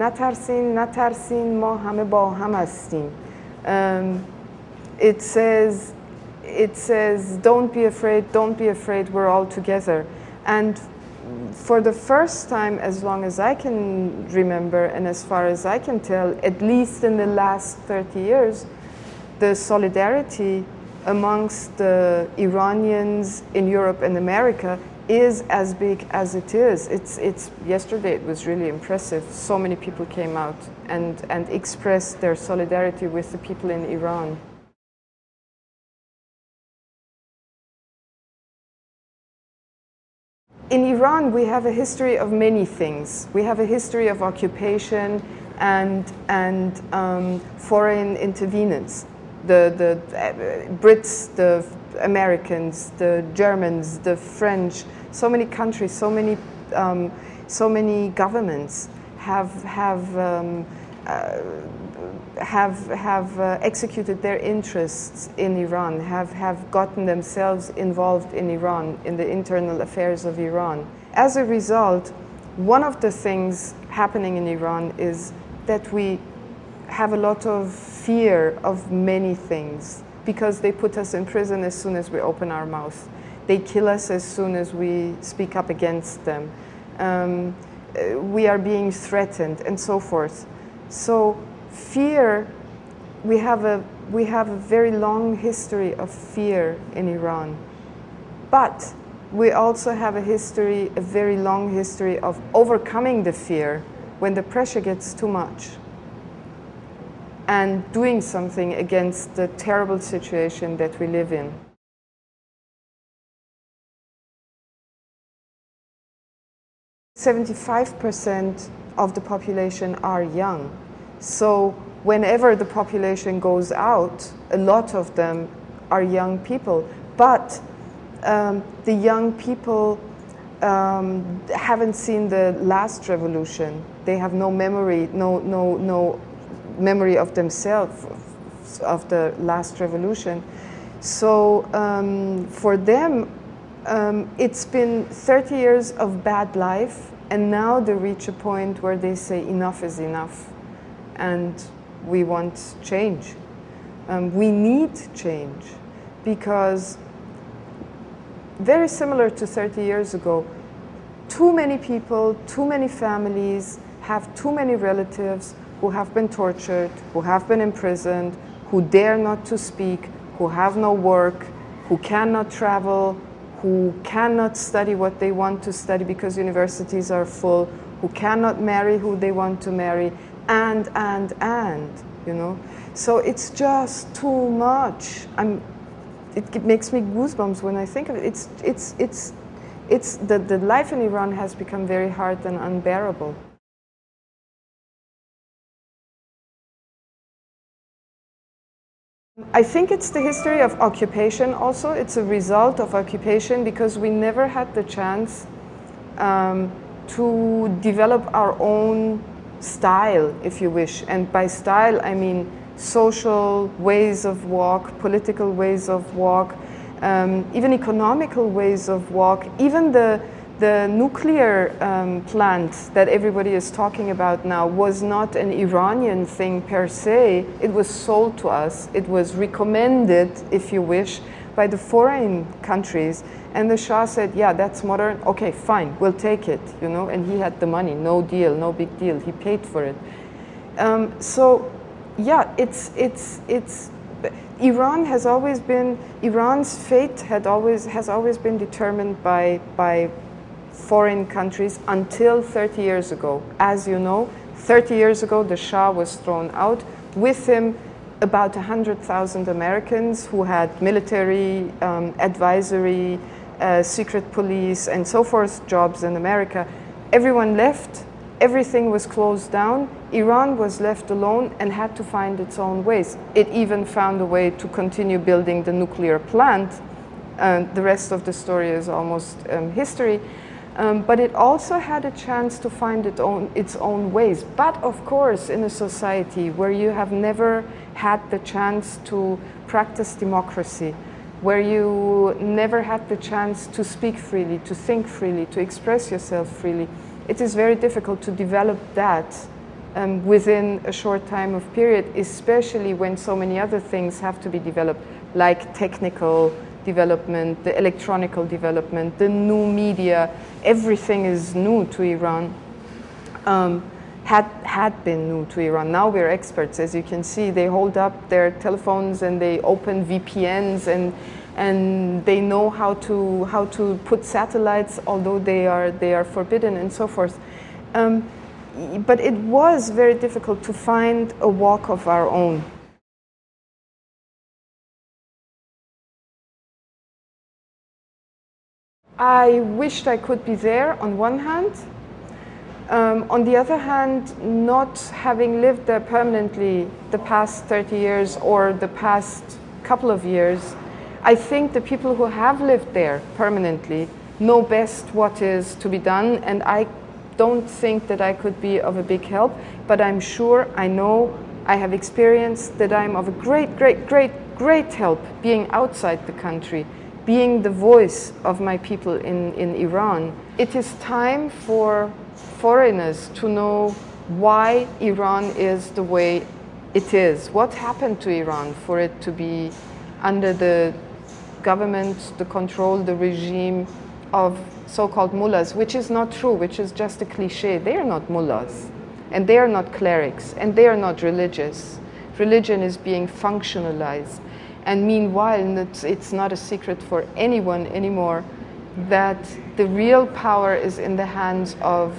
نترسین نترسین ما همه با هم هستیم. It says, don't be afraid, we're all together. And for the first time, as long as I can remember, and as far as I can tell, at least in the last 30 years, the solidarity amongst the Iranians in Europe and America is as big as it is. Yesterday it was really impressive. So many people came out and expressed their solidarity with the people in Iran. In Iran, we have a history of many things. We have a history of occupation and foreign intervenence. The Brits, the Americans, the Germans, the French, so many countries, so many governments have executed their interests in Iran, have gotten themselves involved in Iran, in the internal affairs of Iran. As a result, one of the things happening in Iran is that we have a lot of fear of many things, because they put us in prison as soon as we open our mouth. They kill us as soon as we speak up against them. We are being threatened and so forth. So fear, we have a very long history of fear in Iran. But we also have a very long history of overcoming the fear when the pressure gets too much, and doing something against the terrible situation that we live in. "75% of the population are young. So whenever the population goes out, a lot of them are young people. But the young people haven't seen the last revolution. They have no memory, no memory of themselves, of the last revolution. So for them, it's been 30 years of bad life, and now they reach a point where they say enough is enough, and we want change. We need change, because very similar to 30 years ago, too many people, too many families have too many relatives who have been tortured, who have been imprisoned, who dare not to speak, who have no work, who cannot travel, who cannot study what they want to study because universities are full, who cannot marry who they want to marry, and, you know. So it's just too much. It makes me goosebumps when I think of it. The life in Iran has become very hard and unbearable. I think it's the history of occupation also. It's a result of occupation, because we never had the chance to develop our own style, if you wish. And by style, I mean social ways of walk, political ways of walk, even economical ways of walk, even the nuclear plant that everybody is talking about now was not an Iranian thing per se. It was sold to us. It was recommended, if you wish, by the foreign countries. And the Shah said, yeah, that's modern. Okay, fine, we'll take it, you know. And he had the money, no deal, no big deal. He paid for it. So, yeah, Iran has always been, Iran's fate has always been determined by foreign countries until 30 years ago. As you know, 30 years ago, the Shah was thrown out. With him, about 100,000 Americans who had military, advisory, secret police, and so forth jobs in America. Everyone left. Everything was closed down. Iran was left alone and had to find its own ways. It even found a way to continue building the nuclear plant. The rest of the story is almost history. But it also had a chance to find its own ways. But of course, in a society where you have never had the chance to practice democracy, where you never had the chance to speak freely, to think freely, to express yourself freely, it is very difficult to develop that within a short time of period, especially when so many other things have to be developed, like technical development, the electronical development, the new media. Everything is new to Iran. Had been new to Iran. Now we're experts, as you can see. They hold up their telephones and they open VPNs and they know how to put satellites, although they are forbidden and so forth. But it was very difficult to find a walk of our own. I wished I could be there on one hand. On the other hand, not having lived there permanently the past 30 years or the past couple of years, I think the people who have lived there permanently know best what is to be done, and I don't think that I could be of a big help, but I'm sure, I know, I have experienced that I'm of a great help being outside the country, being the voice of my people in Iran. It is time for foreigners to know why Iran is the way it is. What happened to Iran for it to be under the government, the control, the regime of so-called mullahs, which is not true, which is just a cliche. They are not mullahs, and they are not clerics, and they are not religious. Religion is being functionalized. And meanwhile, it's not a secret for anyone anymore that the real power is in the hands of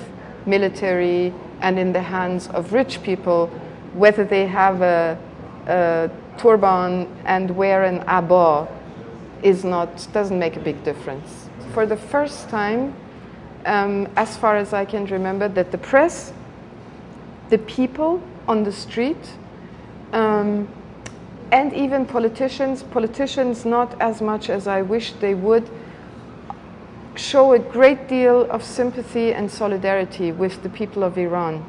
military and in the hands of rich people, whether they have a turban and wear an abba doesn't make a big difference. For the first time, as far as I can remember, that the press, the people on the street, and even politicians not as much as I wish they would, show a great deal of sympathy and solidarity with the people of Iran.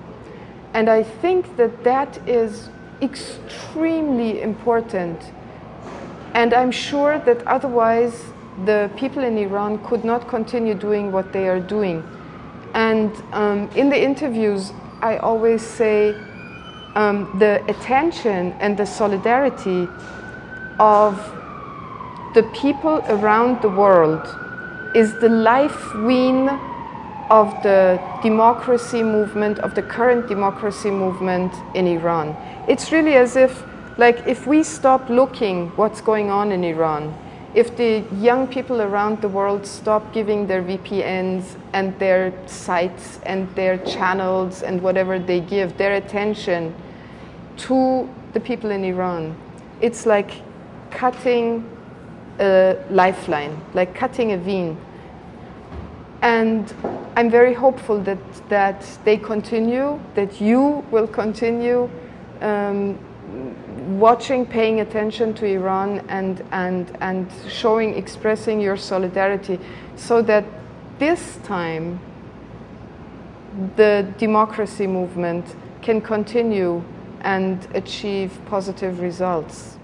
And I think that that is extremely important. And I'm sure that otherwise the people in Iran could not continue doing what they are doing. And in the interviews, I always say the attention and the solidarity of the people around the world is the life vein of the democracy movement, of the current democracy movement in Iran. It's really as if, like, if we stop looking what's going on in Iran, if the young people around the world stop giving their VPNs and their sites and their channels and whatever they give, their attention to the people in Iran, it's like cutting a lifeline, like cutting a vein. And I'm very hopeful that they continue, that you will continue watching, paying attention to Iran and showing, expressing your solidarity, so that this time the democracy movement can continue and achieve positive results.